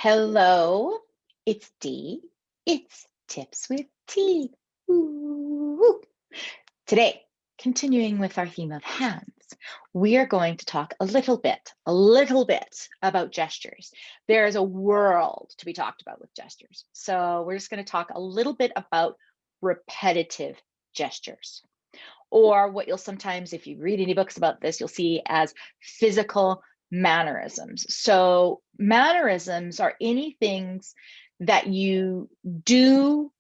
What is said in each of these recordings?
Hello, it's Dee. It's Tips with T. Ooh. Today, continuing with our theme of hands, we are going to talk a little bit about gestures. There is a world to be talked about with gestures. So we're just going to talk a little bit about repetitive gestures, or what you'll sometimes, if you read any books about this, you'll see as physical mannerisms. So mannerisms are any things that you do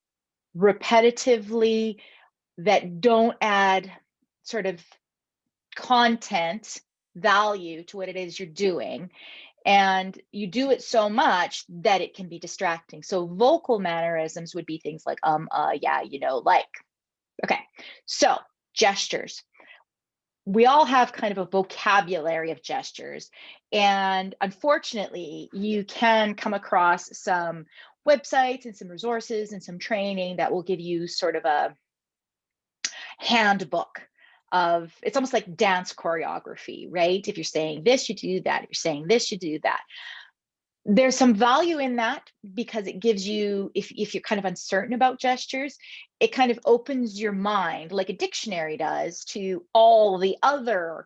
repetitively that don't add sort of content value to what it is you're doing, and you do it so much that it can be distracting. So vocal mannerisms would be things like yeah, like. Okay, so gestures. We all have kind of a vocabulary of gestures. And unfortunately, you can come across some websites and some resources and some training that will give you sort of a handbook of, it's almost like dance choreography, right? If you're saying this, you do that. If you're saying this, you do that. There's some value in that because it gives you, if you're kind of uncertain about gestures, it kind of opens your mind like a dictionary does to all the other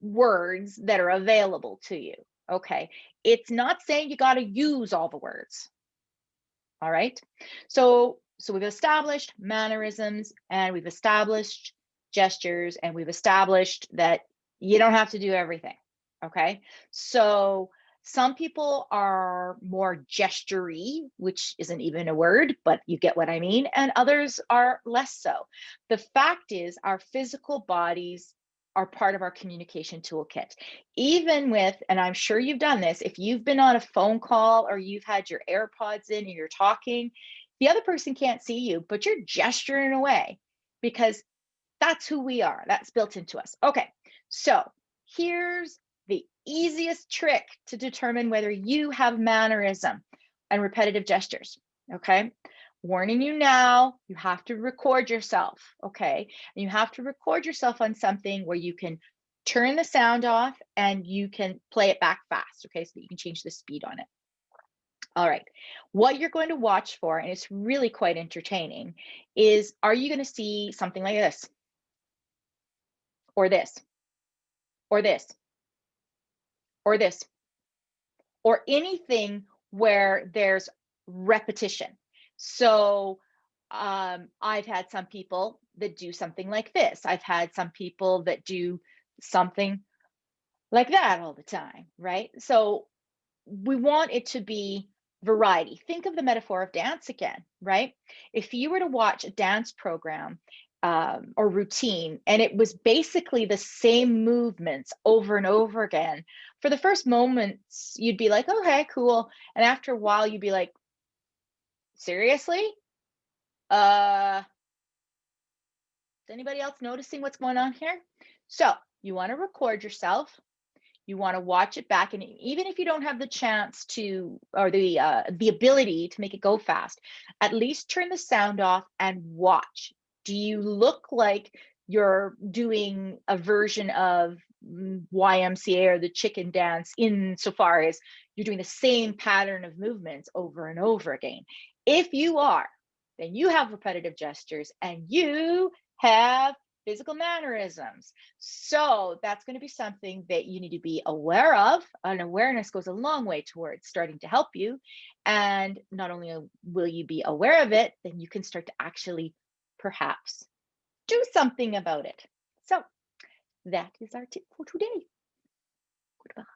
words that are available to you. Okay, it's not saying you got to use all the words. All right, so we've established mannerisms, and we've established gestures, and we've established that you don't have to do everything. Okay, so some people are more gestury, which isn't even a word, but you get what I mean, and others are less so. The fact is, our physical bodies are part of our communication toolkit. Even with, and I'm sure you've done this, if you've been on a phone call or you've had your AirPods in and you're talking, the other person can't see you, but you're gesturing away because that's who we are. That's built into us. Okay, so here's the easiest trick to determine whether you have mannerism and repetitive gestures. Okay, warning you now, you have to record yourself. Okay, and you have to record yourself on something where you can turn the sound off and you can play it back fast. Okay, so that you can change the speed on it. All right, what you're going to watch for, and it's really quite entertaining, is are you going to see something like this, or this, or this, or this, or anything where there's repetition? So I've had some people that do something like this. I've had some people that do something like that all the time, right? So we want it to be variety. Think of the metaphor of dance again, right? If you were to watch a dance program or routine, and it was basically the same movements over and over again, for the first moments, you'd be like, okay, cool. And after a while, you'd be like, seriously? Uh, is anybody else noticing what's going on here? So you want to record yourself. You want to watch it back, and even if you don't have the chance to, or the ability to make it go fast, at least turn the sound off and watch. Do you look like you're doing a version of YMCA or the chicken dance, insofar as you're doing the same pattern of movements over and over again? If you are, then you have repetitive gestures and you have physical mannerisms. So that's going to be something that you need to be aware of. And awareness goes a long way towards starting to help you. And not only will you be aware of it, then you can start to actually perhaps do something about it. So that is our tip for today. Goodbye.